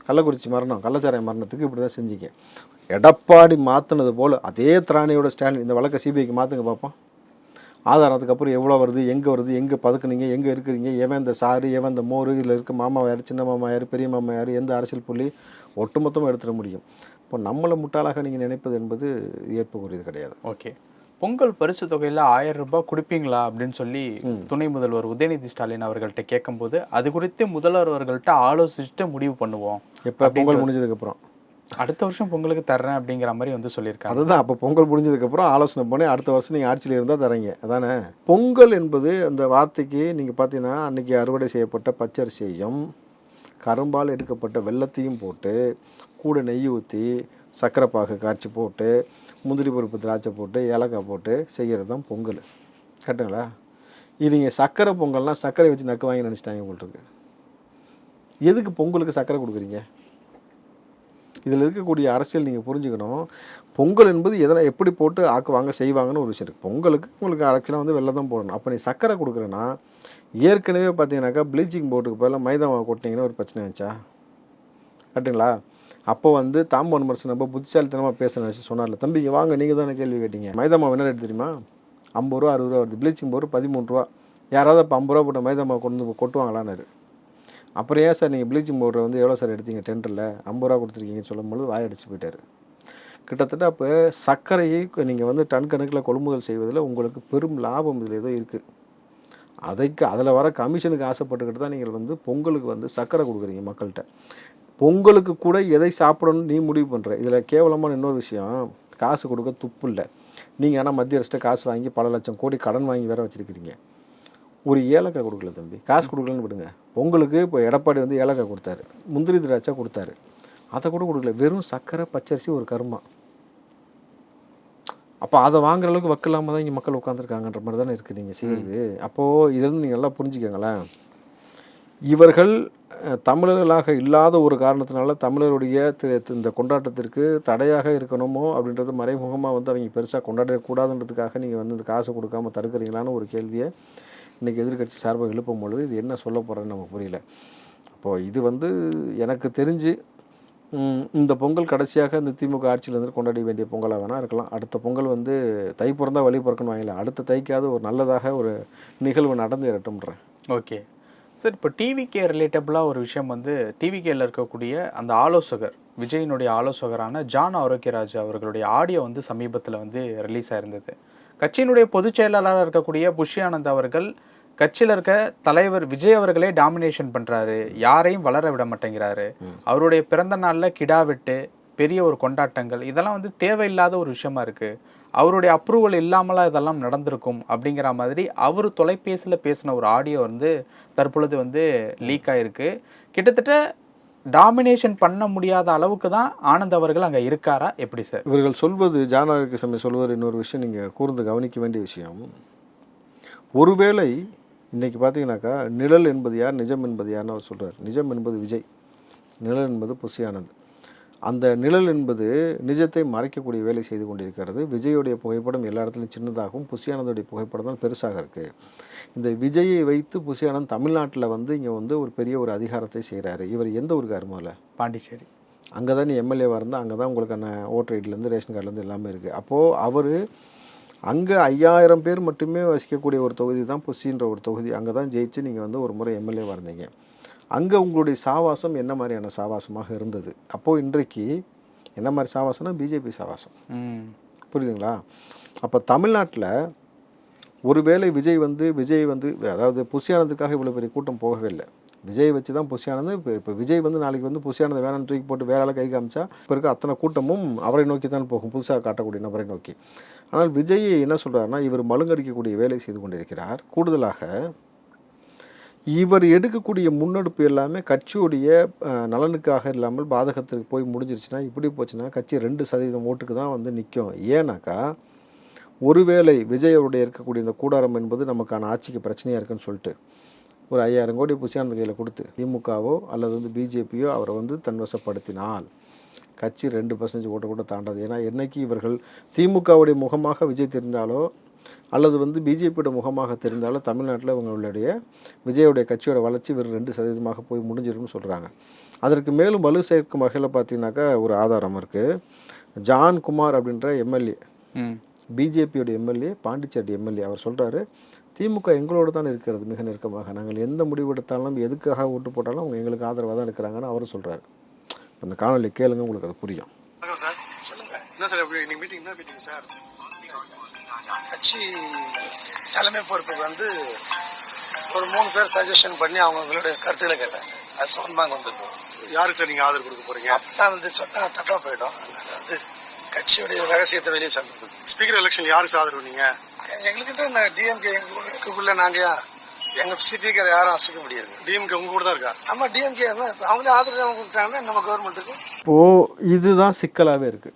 [SPEAKER 1] கள்ளக்குறிச்சி மரணம், கள்ளச்சாராய மரணத்துக்கு இப்படி தான் செஞ்சிக்க. எடப்பாடி மாற்றினது போல் அதே திராணியோட ஸ்டாலின் இந்த வழக்கை சிபிஐக்கு மாற்றுங்க பார்ப்போம். ஆதாரத்துக்கு அப்புறம் எவ்வளோ வருது, எங்கே வருது, எங்கே பதுக்குனீங்க, எங்கே இருக்கிறீங்க, எவன் இந்த சாரு, எவன் இந்த மோரு, இதில் இருக்க மாமா யார், சின்ன மாமா யார், பெரிய மாமா யார், எந்த அரசியல் புள்ளி ஒட்டுமொத்தமாக எடுத்துட முடியும். இப்போ நம்மளை முட்டாளாக நீங்கள் நினைப்பது என்பது ஏற்புக்குரியது கிடையாது.
[SPEAKER 4] ஓகே, பொங்கல் பரிசு தொகையில் 1000 ரூபாய் கொடுப்பீங்களா அப்படின்னு சொல்லி துணை முதல்வர் உதயநிதி ஸ்டாலின் அவர்கள்ட்ட கேட்கும்போது அது குறித்து முதல்வர் அவர்கள்ட்ட ஆலோசிச்சுட்டு முடிவு பண்ணுவோம்.
[SPEAKER 1] எப்போ? பொங்கல் முடிஞ்சதுக்கப்புறம்.
[SPEAKER 4] அடுத்த வருஷம் பொங்கலுக்கு தர்றேன் அப்படிங்கிற மாதிரி வந்து சொல்லியிருக்காங்க.
[SPEAKER 1] அதுதான் அப்போ பொங்கல் முடிஞ்சதுக்கப்புறம் ஆலோசனை பண்ணி அடுத்த வருஷம் நீங்கள் ஆட்சியில் இருந்தால் தரீங்க அதானே. பொங்கல் என்பது அந்த வார்த்தைக்கு நீங்கள் பார்த்தீங்கன்னா அன்றைக்கி அறுவடை செய்யப்பட்ட பச்சரிசியையும் கரும்பால் எடுக்கப்பட்ட வெல்லத்தையும் போட்டு கூட நெய் ஊற்றி சர்க்கரை பாகு காய்ச்சி போட்டு முந்திரி பருப்பு திராட்சை போட்டு ஏலக்காய் போட்டு செய்கிறது தான் பொங்கல். கரெக்டுங்களா? இவங்க சர்க்கரை பொங்கல்னால் சர்க்கரை வச்சு நக்கு வாங்கி நினச்சிட்டாங்க உங்களுக்கு. எதுக்கு பொங்கலுக்கு சர்க்கரை கொடுக்குறீங்க? இதில் இருக்கக்கூடிய அரசியல் நீங்கள் புரிஞ்சுக்கணும். பொங்கல் என்பது எதனால் எப்படி போட்டு ஆக்குவாங்க செய்வாங்கன்னு ஒரு விஷயம் இருக்குது. பொங்கலுக்கு உங்களுக்கு ஆக்சுவலாக வந்து வெள்ளை தான் போடணும். அப்போ நீ சர்க்கரை கொடுக்குறேன்னா ஏற்கனவே பார்த்தீங்கன்னாக்கா ப்ளீச்சிங் பவுடருக்கு பதிலாக மைதா மாவு கொட்டிங்கன்னா ஒரு பிரச்சனை ஆச்சா? கரெக்டுங்களா? அப்போ வந்து தாம்பன் மரசு நம்ம புத்திசாலித்தனமாக பேச நினச்சி சொன்னார்ல, தம்பி வாங்க நீங்கள் தானே கேள்வி கேட்டீங்க. மைதா மாவு என்ன ரேட் தெரியுமா? 50 ரூபா 60 ரூபா வருது. ப்ளீச்சிங் பவுடர் 13 ரூபா. யாராவது இப்போ 50 ரூபா போட்ட மைதா மாவு கொண்டு கொட்டுவாங்களான்னு. அப்புறம் ஏன் சார் நீங்கள் ப்ளீச்சிங் பவுடரை வந்து எவ்வளோ சார் எடுத்தீங்க டெண்டரில் 50 ரூபா கொடுத்துருக்கீங்கன்னு சொல்லும்போது வாயடிச்சு போயிட்டார். கிட்டத்தட்ட அப்போ சர்க்கரையை நீங்கள் வந்து டன் கணக்கில் கொள்முதல் செய்வதில் உங்களுக்கு பெரும் லாபம் இதில் ஏதோ இருக்குது. அதில் வர கமிஷனுக்கு ஆசைப்பட்டுக்கிட்டு தான் நீங்கள் வந்து பொங்கலுக்கு வந்து சர்க்கரை கொடுக்குறீங்க மக்கள்கிட்ட. பொங்கலுக்கு கூட எதை சாப்பிடணும்னு நீ முடிவு பண்ணுற. இதில் கேவலமான இன்னொரு விஷயம், காசு கொடுக்க துப்பு இல்லை. நீங்கள் ஆனால் மத்திய அரசிட்ட காசு வாங்கி பல லட்சம் கோடி கடன் வாங்கி வேற வச்சுருக்கிறீங்க. ஒரு ஏலக்காய் கொடுக்கல தம்பி, காசு கொடுக்கலன்னு விடுங்க. பொங்கலுக்கு இப்போ எடப்பாடி வந்து ஏலக்காய் கொடுத்தாரு, முந்திரி திராட்சை கொடுத்தாரு, அதை கூட கொடுக்கல. வெறும் சர்க்கரை பச்சரிசி ஒரு கருமா. அப்போ அதை வாங்குற அளவுக்கு வக்கில்லாமல் தான் இங்கே மக்கள் உட்காந்துருக்காங்கன்ற மாதிரி தானே இருக்குது நீங்கள் செய்யுது. அப்போது இதுலேருந்து நீங்கள் நல்லா புரிஞ்சுக்கங்களேன். இவர்கள் தமிழர்களாக இல்லாத ஒரு காரணத்தினால தமிழருடைய இந்த கொண்டாட்டத்திற்கு தடையாக இருக்கணுமோ அப்படின்றது மறைமுகமாக வந்து அவங்க பெருசாக கொண்டாடக்கூடாதுன்றதுக்காக நீங்கள் வந்து இந்த காசை கொடுக்காம தடுக்கிறீங்களான்னு ஒரு கேள்வியை இன்றைக்கி எதிர்க்கட்சி சார்பாக எழுப்பும் பொழுது இது என்ன சொல்ல போகிறேன்னு நமக்கு புரியல. அப்போது இது வந்து எனக்கு தெரிஞ்சு இந்த பொங்கல் கடைசியாக இந்த திமுக ஆட்சியிலேருந்து கொண்டாட வேண்டிய பொங்கலாக வேணால் இருக்கலாம். அடுத்த பொங்கல் வந்து தை பிறந்தா வழி பிறக்கணும் வாங்கலாம். அடுத்த தைக்காவது ஒரு நல்லதாக ஒரு நிகழ்வு நடந்து இரட்டும்ன்றேன்.
[SPEAKER 4] ஓகே சார், இப்போ டிவிகே ரிலேட்டபிளாக ஒரு விஷயம் வந்து டிவிகேயில் இருக்கக்கூடிய அந்த ஆலோசகர் விஜயினுடைய ஆலோசகரான ஜான் ஆரோக்கியராஜ் அவர்களுடைய ஆடியோ வந்து சமீபத்தில் வந்து ரிலீஸ் ஆயிருந்தது. கட்சியினுடைய பொதுச் செயலாளராக இருக்கக்கூடிய புஷி ஆனந்த் அவர்கள் கட்சியில் இருக்க தலைவர் விஜய் அவர்களே டாமினேஷன் பண்ணுறாரு, யாரையும் வளர விட மாட்டேங்கிறாரு, அவருடைய பிறந்த நாளில் கிடா வெட்டு பெரிய ஒரு கொண்டாட்டங்கள் இதெல்லாம் வந்து தேவையில்லாத ஒரு விஷயமா இருக்குது, அவருடைய அப்ரூவல் இல்லாமலாம் இதெல்லாம் நடந்திருக்கும் அப்படிங்கிற மாதிரி அவர் தொலைபேசியில் பேசின ஒரு ஆடியோ வந்து தற்பொழுது வந்து லீக் ஆகிருக்கு. கிட்டத்தட்ட டாமினேஷன் பண்ண முடியாத அளவுக்கு தான் ஆனந்த் அவர்கள் அங்கே இருக்காரா எப்படி சார்?
[SPEAKER 1] இவர்கள் சொல்வது ஜானகி சமயம் சொல்வது இன்னொரு விஷயம் நீங்கள் கூர்ந்து கவனிக்க வேண்டிய விஷயம். ஒருவேளை இன்றைக்கி பார்த்தீங்கன்னாக்கா நிழல் என்பது யார், நிஜம் என்பது யார்னு அவர் சொல்கிறார். நிஜம் என்பது விஜய், நிழல் என்பது புஷி ஆனந்த். அந்த நிழல் என்பது நிஜத்தை மறைக்கக்கூடிய வேலை செய்து கொண்டிருக்கிறது. விஜயோடைய புகைப்படம் எல்லா இடத்துலையும் சின்னதாகவும் புஷி ஆனந்தோடைய புகைப்படம் தான் பெருசாக இருக்குது. இந்த விஜயை வைத்து புஷி ஆனந்த் தமிழ்நாட்டில் வந்து இங்கே வந்து ஒரு பெரிய ஒரு அதிகாரத்தை செய்கிறாரு. இவர் எந்த ஊருக்கு அருமாவில்?
[SPEAKER 4] பாண்டிச்சேரி.
[SPEAKER 1] அங்கே தான் நீ எம்எல்ஏவாக இருந்தால் அங்கே தான் உங்களுக்கான ஓட்டர் ஐடிலேருந்து ரேஷன் கார்டுலேருந்து எல்லாமே இருக்குது. அப்போது அவர் அங்கே 5000 பேர் மட்டுமே வசிக்கக்கூடிய ஒரு தொகுதி தான் புஷின்ற ஒரு தொகுதி. அங்கே தான் ஜெயிச்சு நீங்கள் வந்து ஒரு முறை எம்எல்ஏவாக இருந்தீங்க. அங்கே உங்களுடைய சாவாசம் என்ன மாதிரியான சாவாசமாக இருந்தது? அப்போது இன்றைக்கு என்ன மாதிரி சாவாசம்னா பிஜேபி சாவாசம். புரியுதுங்களா? அப்போ தமிழ்நாட்டில் ஒருவேளை விஜய் வந்து அதாவது புஷி ஆனந்துக்காக இவ்வளோ பெரிய கூட்டம் போகவே இல்லை. விஜய் வச்சு தான் புஷி ஆனந்த் இப்போ விஜய் வந்து நாளைக்கு வந்து புஷி ஆனந்த் வேணான்னு தூக்கி போட்டு வேற ஆளை கை காமிச்சா இப்போ இருக்க அத்தனை கூட்டமும் அவரை நோக்கி தான் போகும், புதுசாக காட்டக்கூடிய நபரை நோக்கி. ஆனால் விஜய் என்ன சொல்கிறாருன்னா இவர் மழுங்கடிக்கக்கூடிய வேலை செய்து கொண்டிருக்கிறார். கூடுதலாக இவர் எடுக்கக்கூடிய முன்னெடுப்பு எல்லாமே கட்சியுடைய நலனுக்காக இல்லாமல் பாதகத்துக்கு போய் முடிஞ்சிருச்சுன்னா இப்படி போச்சுன்னா கட்சி 2% ஓட்டுக்கு தான் வந்து நிற்கும். ஏன்னாக்கா ஒருவேளை விஜய் அவருடைய இருக்கக்கூடிய இந்த கூடாரம் என்பது நமக்கான ஆட்சிக்கு பிரச்சனையாக இருக்குன்னு சொல்லிட்டு ஒரு 5000 கோடி புஷி ஆனந்த் கையில் கொடுத்து திமுகவோ அல்லது வந்து பிஜேபியோ அவரை வந்து தன்வசப்படுத்தினால் கட்சி 2% ஓட்டு கூட தாண்டாது. ஏன்னா என்னைக்கு இவர்கள் திமுகவுடைய முகமாக விஜய் தெரிந்தாலோ அல்லது வந்து பிஜேபியோட முகமாக தெரிந்தாலும் தமிழ்நாட்டில் இவங்களுடைய விஜயோடைய கட்சியோட வளர்ச்சி வெறும் 2% போய் முடிஞ்சிருக்குன்னு சொல்கிறாங்க. அதற்கு மேலும் வலு சேர்க்கும் வகையில் பார்த்தீங்கன்னாக்கா ஒரு ஆதாரம் இருக்குது. ஜான் குமார் அப்படின்ற எம்எல்ஏ, பிஜேபியோட எம்எல்ஏ, பாண்டிச்சேரி எம்எல்ஏ, அவர் சொல்கிறாரு திமுக எங்களோடு தான் இருக்கிறது மிக நெருக்கமாக, நாங்கள் எந்த முடிவு எடுத்தாலும் எதுக்காக ஓட்டு போட்டாலும் அவங்க எங்களுக்கு ஆதரவாக தான் இருக்கிறாங்கன்னு அவர் சொல்கிறாரு. அந்த காணொலி கேளுங்க, உங்களுக்கு அது புரியும்.
[SPEAKER 5] கட்சி தலைமை பொறுப்புக்கு வந்து ஒரு 3 பேர் சஜஷன் பண்ணி அவங்களுடைய கருத்துக்களை கேட்டாங்க. அது சம்பந்தமாக வந்திருக்கும்.
[SPEAKER 6] யாருக்கு சார் நீங்க ஆதரவு கொடுக்க போறீங்க?
[SPEAKER 5] அப்பதான் வந்து சொன்னா தப்பா போயிடும். அது வந்து கட்சியுடைய ரகசியத்தை வெளியே சொல்றது.
[SPEAKER 6] ஸ்பீக்கர் எலெக்ஷன் யாருக்கு ஆதரவு? நீங்க
[SPEAKER 5] எங்களுக்கிட்ட டிஎம்கே எங்களுக்குள்ள நாங்க எங்க ஸ்பீக்கர் யாரும் அசைக்க முடியாது.
[SPEAKER 6] டிஎம்கே உங்க கூட தான் இருக்கா?
[SPEAKER 5] நம்ம டிஎம்கே அவங்களே ஆதரவு கொடுத்தாங்கன்னா நம்ம கவர்மெண்ட்டுக்கு.
[SPEAKER 1] இப்போ இதுதான் சிக்கலாகவே இருக்கு.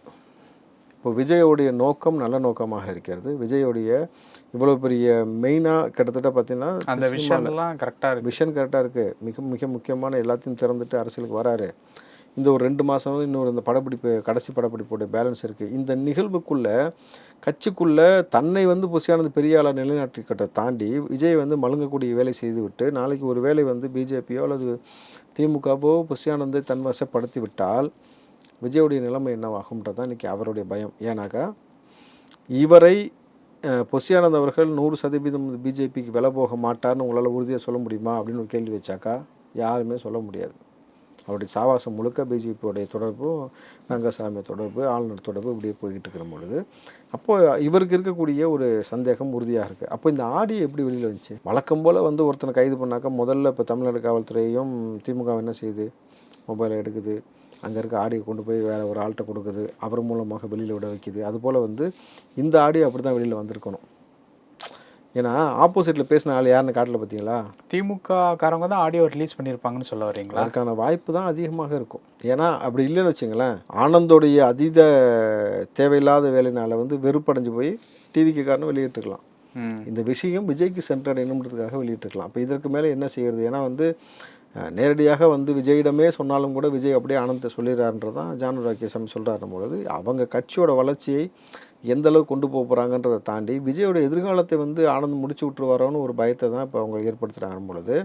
[SPEAKER 1] இப்போ விஜயோடைய நோக்கம் நல்ல நோக்கமாக இருக்கிறது. விஜயோடைய இவ்வளோ பெரிய மெயினாக கிட்டத்தட்ட பார்த்தீங்கன்னா
[SPEAKER 4] அந்த விஷயம்லாம் கரெக்டாக இருக்கு.
[SPEAKER 1] விஷன் கரெக்டாக இருக்குது. மிக மிக முக்கியமான எல்லாத்தையும் திறந்துட்டு அரசியலுக்கு வராரு. இந்த ஒரு 2 மாதம் வந்து இன்னொரு இந்த படப்பிடிப்பு கடைசி படப்பிடிப்போடைய பேலன்ஸ் இருக்குது. இந்த நிகழ்வுக்குள்ளே கட்சிக்குள்ளே தன்னை வந்து புசியானது பெரிய ஆளாக நிலைநாட்டிக்கிட்ட தாண்டி விஜய் வந்து மழுங்கக்கூடிய வேலை செய்து விட்டு நாளைக்கு ஒரு வேலை வந்து பிஜேபியோ அல்லது திமுகவோ புசியானந்தை தன்வசப்படுத்தி விட்டால் விஜயோடைய நிலைமை என்னவாகும்ன்றது தான் இன்றைக்கி அவருடைய பயம். ஏன்னாக்கா இவரை பொசியானந்த் அவர்கள் 100% பிஜேபிக்கு விலை போக மாட்டார்னு உங்களால் உறுதியாக சொல்ல முடியுமா அப்படின்னு ஒரு கேள்வி வச்சாக்கா யாருமே சொல்ல முடியாது. அவருடைய சாவாசம் முழுக்க பிஜேபியோடைய தொடர்பும் ரங்கசாமி தொடர்பு ஆளுநர் தொடர்பு இப்படியே போய்கிட்டு இருக்கிற பொழுது அப்போது இவருக்கு இருக்கக்கூடிய ஒரு சந்தேகம் உறுதியாக இருக்குது. அப்போ இந்த ஆடியோ எப்படி வெளியில் வந்துச்சு? வழக்கம் போல் வந்து ஒருத்தனை கைது பண்ணாக்கா முதல்ல இப்போ தமிழ்நாடு காவல்துறையும் திமுக என்ன செய்யுது? மொபைலை எடுக்குது, அங்கே இருக்க ஆடியோ கொண்டு போய் வேறு ஒரு ஆள்கிட்ட கொடுக்குது, அவர் மூலமாக வெளியில் விட வைக்குது. அதுபோல் வந்து இந்த ஆடியோ அப்படி தான் வெளியில் வந்திருக்கணும். ஏன்னா ஆப்போசிட்டில் பேசின ஆள் யாருன்னு காட்டல பார்த்தீங்களா?
[SPEAKER 4] திமுக காரங்க தான் ஆடியோ ரிலீஸ் பண்ணியிருப்பாங்கன்னு சொல்ல வரீங்களா?
[SPEAKER 1] அதுக்கான வாய்ப்பு தான் அதிகமாக இருக்கும். ஏன்னா அப்படி இல்லைன்னு வச்சுங்களேன், ஆனந்தோடைய அதீத தேவையில்லாத வேலையினால வந்து வெறுப்படைஞ்சு போய் டிவிக்கு காரணம் வெளியிட்டுருக்கலாம். இந்த விஷயம் விஜய்க்கு சென்றடையணுன்றதுக்காக வெளியிட்டிருக்கலாம். அப்போ இதற்கு மேலே என்ன செய்கிறது? ஏன்னா வந்து நேரடியாக வந்து விஜயிடமே சொன்னாலும் கூட விஜய் அப்படியே ஆனந்தத்தை சொல்லிடுறாருன்றதான் ஜானு ராகேஷ் சொல்கிறாருன்னும் பொழுது அவங்க கட்சியோட வளர்ச்சியை எந்த அளவுக்கு கொண்டு போக போகிறாங்கன்றதை தாண்டி விஜயோட எதிர்காலத்தை வந்து ஆனந்த் முடிச்சு விட்டுருவாரோன்னு ஒரு பயத்தை தான் இப்போ அவங்க ஏற்படுத்துகிறாங்க பொழுது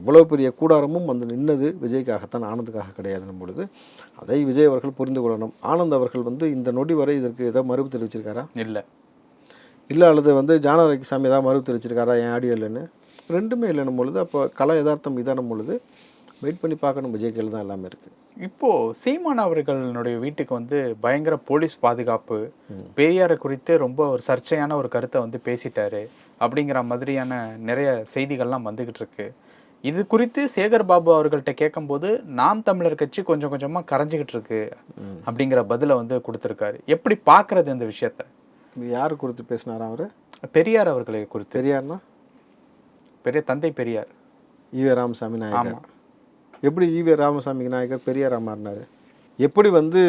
[SPEAKER 1] எவ்வளோ பெரிய கூடாரமும் வந்து நின்னது விஜய்க்காகத்தான், ஆனந்துக்காக கிடையாதுன்னும் பொழுது அதை விஜய் அவர்கள் புரிந்து கொள்ளணும். ஆனந்த் அவர்கள் வந்து இந்த நொடி வரை இதற்கு ஏதோ மறுப்பு தெரிவிச்சிருக்காரா? இல்லை அல்லது வந்து ஜானு ராகேஷ் ஏதாவது மறுப்பு தெரிவிச்சிருக்காரா என் ஆடியோ இல்லைன்னு? ரெண்டுமே இல்லைன்னும் பொழுது அப்போ கலை யதார்த்தம் இதானும் பொழுது வெயிட் பண்ணி பார்க்கணும். விஜய் கையில் தான் எல்லாமே இருக்குது.
[SPEAKER 4] இப்போது சீமான் அவர்களுடைய வீட்டுக்கு வந்து பயங்கர போலீஸ் பாதுகாப்பு, பெரியாரை குறித்து ரொம்ப ஒரு சர்ச்சையான ஒரு கருத்தை வந்து பேசிட்டாரு அப்படிங்கிற மாதிரியான நிறைய செய்திகள்லாம் வந்துக்கிட்டு இருக்கு. இது குறித்து சேகர் பாபு அவர்கள்ட்ட கேட்கும்போது நாம் தமிழர் கட்சி கொஞ்சம் கொஞ்சமாக கரைஞ்சிக்கிட்டு இருக்கு அப்படிங்கிற பதிலை வந்து கொடுத்துருக்காரு. எப்படி பார்க்கறது இந்த விஷயத்த?
[SPEAKER 1] யாரு குறித்து பேசினாரா அவர்?
[SPEAKER 4] பெரியார் அவர்களை குறித்து.
[SPEAKER 1] பெரியார்னா
[SPEAKER 4] பெரிய தந்தை பெரியார்,
[SPEAKER 1] ஈவே ராமசாமி நாயக்கர். எப்படி ஈவே ராமசாமி நாயக்கர் பெரியாரா மாறினார்? எப்படி வந்து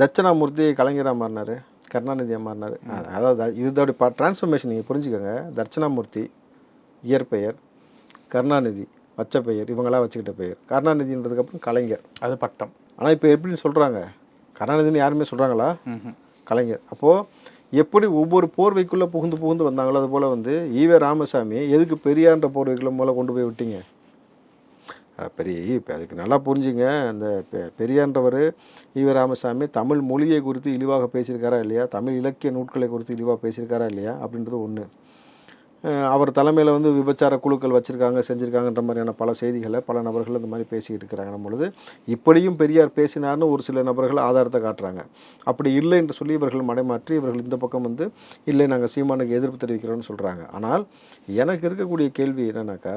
[SPEAKER 1] தட்சணாமூர்த்தி கலைஞராக மாறினார், கருணாநிதியாக மாறினார்? அதாவது இதோட டிரான்ஸ்ஃபர்மேஷன் நீங்கள் புரிஞ்சுக்கோங்க. தட்சணாமூர்த்தி இயற்பெயர், கருணாநிதி வச்ச பெயர், இவங்களாம் வச்சுக்கிட்ட பெயர். கருணாநிதின்றதுக்கப்புறம் கலைஞர், அது பட்டம். ஆனால் இப்போ எப்படின்னு சொல்கிறாங்க? கருணாநிதினு யாருமே சொல்கிறாங்களா? கலைஞர். அப்போது எப்படி ஒவ்வொரு போர்வைக்குள்ளே புகுந்து வந்தாங்களோ அது போல் வந்து ஈவே ராமசாமி எதுக்கு பெரியார்ன்ற போர்வைக்குள்ள மூலம் கொண்டு போய் விட்டீங்க? இப்போ அதுக்கு நல்லா புரிஞ்சுங்க. அந்த பெரியார்ன்றவர் ஈவே ராமசாமி தமிழ் மொழியை குறித்து இழிவாக பேசியிருக்காரா இல்லையா, தமிழ் இலக்கிய நூட்களை குறித்து இழிவாக பேசியிருக்காரா இல்லையா அப்படின்றது ஒன்று. அவர் தலைமையில் வந்து விபச்சார குழுக்கள் வச்சுருக்காங்க செஞ்சுருக்காங்கன்ற மாதிரியான பல செய்திகளை பல நபர்கள் இந்த மாதிரி பேசிக்கிட்டு இருக்கிறாங்க பொழுது இப்படியும் பெரியார் பேசினார்னு ஒரு சில நபர்கள் ஆதாரத்தை காட்டுறாங்க. அப்படி இல்லை என்று சொல்லி இவர்கள் மடைமாற்றி இவர்கள் இந்த பக்கம் வந்து இல்லை நாங்கள் சீமானுக்கு எதிர்ப்பு தெரிவிக்கிறோன்னு சொல்கிறாங்க. ஆனால் எனக்கு இருக்கக்கூடிய கேள்வி என்னன்னாக்கா,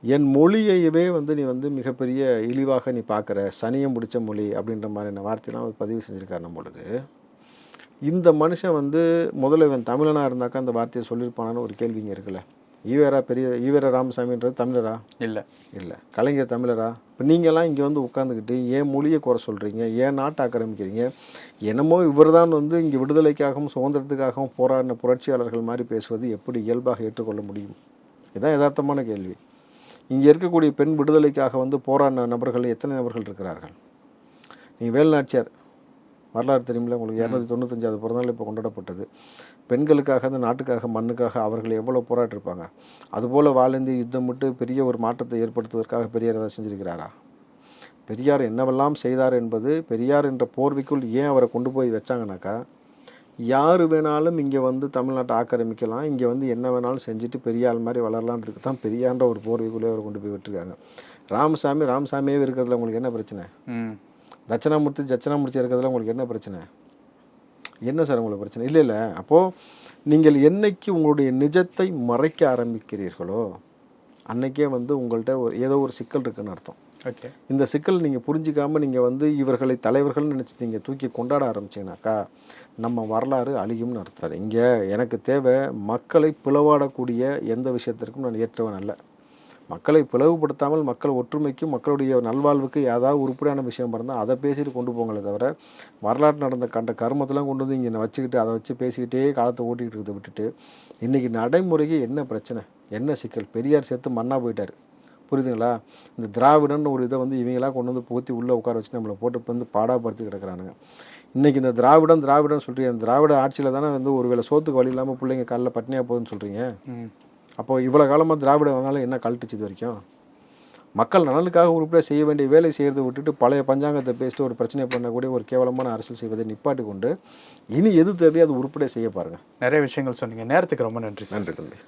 [SPEAKER 1] என் மொழியையவே வந்து நீ வந்து மிகப்பெரிய இழிவாக நீ பார்க்குற, சனியம் முடித்த மொழி அப்படின்ற மாதிரியான வார்த்தையெல்லாம் அவர் பதிவு செஞ்சுருக்காருன்னும் பொழுது இந்த மனுஷன் வந்து முதல்ல இவன் தமிழனாக இருந்தாக்கா அந்த வார்த்தையை சொல்லியிருப்பானான்னு ஒரு கேள்விங்க இருக்குல்ல. ஈவேரா ராமசாமின்றது தமிழரா? இல்லை. கலைஞர் தமிழரா? இப்போ நீங்கள்லாம் இங்கே வந்து உட்காந்துக்கிட்டு ஏன் மொழியை குறை சொல்கிறீங்க, ஏன் நாட்டை ஆக்கிரமிக்கிறீங்க, என்னமோ இவர் தான் வந்து இங்கே விடுதலைக்காகவும் சுதந்திரத்துக்காகவும் போராடின புரட்சியாளர்கள் மாதிரி பேசுவது எப்படி இயல்பாக ஏற்றுக்கொள்ள முடியும்? இதுதான் யதார்த்தமான கேள்வி. இங்கே இருக்கக்கூடிய பெண் விடுதலைக்காக வந்து போராடின நபர்கள் எத்தனை நபர்கள் இருக்கிறார்கள்? நீங்கள் வேலுநாச்சியார் வரலாறு தெரியுமில்ல உங்களுக்கு? 295வது பிறந்தநாள் இப்போ கொண்டாடப்பட்டது. பெண்களுக்காக, அந்த நாட்டுக்காக, மண்ணுக்காக அவர்கள் எவ்வளோ போராட்டிருப்பாங்க. அதுபோல் வாழந்தி யுத்தம் விட்டு பெரிய ஒரு மாற்றத்தை ஏற்படுத்துவதற்காக பெரியார் ஏதாவது செஞ்சுருக்கிறாரா? பெரியார் என்னவெல்லாம் செய்தார் என்பது பெரியார் என்ற போர்வைக்குள் ஏன் அவரை கொண்டு போய் வச்சாங்கனாக்கா, யார் வேணாலும் இங்கே வந்து தமிழ்நாட்டை ஆக்கிரமிக்கலாம், இங்கே வந்து என்ன வேணாலும் செஞ்சுட்டு பெரியாள் மாதிரி வளரலான்றதுக்கு தான் பெரியார்ன்ற ஒரு போர்வைக்குள்ளே அவரை கொண்டு போய் விட்டுருக்காங்க. ராமசாமியே இருக்கிறதுல உங்களுக்கு என்ன பிரச்சனை? தட்சணாமூர்த்தி இருக்கிறதுல உங்களுக்கு என்ன பிரச்சனை? என்ன சார் உங்களுக்கு பிரச்சனை? இல்லை. அப்போது நீங்கள் என்னைக்கு உங்களுடைய நிஜத்தை மறைக்க ஆரம்பிக்கிறீர்களோ அன்னைக்கே வந்து உங்கள்கிட்ட ஏதோ ஒரு சிக்கல் இருக்குன்னு அர்த்தம்.
[SPEAKER 4] ஓகே.
[SPEAKER 1] இந்த சிக்கல் நீங்கள் புரிஞ்சிக்காமல் நீங்கள் வந்து இவர்களை தலைவர்கள்னு நினச்சி நீங்கள் தூக்கி கொண்டாட ஆரம்பிச்சிங்கனாக்கா நம்ம வரலாறு அழியும்னு அர்த்தம். இங்கே எனக்கு தேவை மக்களை பிளவாடக்கூடிய எந்த விஷயத்திற்கும் நான் ஏற்றவன் அல்ல. மக்களை பிளவுபடுத்தாமல் மக்கள் ஒற்றுமைக்கும் மக்களுடைய நல்வாழ்வுக்கு ஏதாவது உருப்படியான விஷயம் இருந்தால் அதை பேசிட்டு கொண்டு போங்களே தவிர வரலாற்று நடந்த கண்ட கர்மத்தெல்லாம் கொண்டு வந்து இங்கே வச்சுக்கிட்டு அதை வச்சு பேசிக்கிட்டே காலத்தை ஓட்டிகிட்டு இருக்கிறத விட்டுட்டு இன்றைக்கி நடைமுறைக்கு என்ன பிரச்சனை, என்ன சிக்கல்? பெரியார் சேர்த்து மண்ணா போயிட்டார், புரியுதுங்களா? இந்த திராவிடன்னு ஒரு இதை வந்து இவங்களாம் கொண்டு வந்து புகுத்தி உள்ளே உட்கார வச்சு நம்மளை போட்டு வந்து பாடாப்படுத்தி கிடக்கிறானுங்க. இன்றைக்கி இந்த திராவிடன்னு சொல்கிறீங்க, அந்த திராவிட ஆட்சியில் தானே வந்து ஒரு வேளை சோத்துக்கு வழி இல்லாமல் பிள்ளைங்க காலைல பட்னியாக போகுதுன்னு சொல்கிறீங்க. அப்போ இவ்வளோ காலமாக திராவிட வந்தாலும் என்ன கழட்டுச்சு இது வரைக்கும்? மக்கள் நலனுக்காக உறுப்பினர் செய்ய வேண்டிய வேலை செய்கிறத விட்டுட்டு பழைய பஞ்சாங்கத்தை பேசிட்டு ஒரு பிரச்சனை பண்ணக்கூடிய ஒரு கேவலமான அரசியல் செய்வதை நிப்பாட்டி கொண்டு இனி எது தேவையோ அது உறுப்பினர் செய்ய பாருங்கள்.
[SPEAKER 4] நிறைய விஷயங்கள் சொன்னீங்க. நேரத்துக்கு ரொம்ப நன்றி.
[SPEAKER 1] நன்றி தம்பி.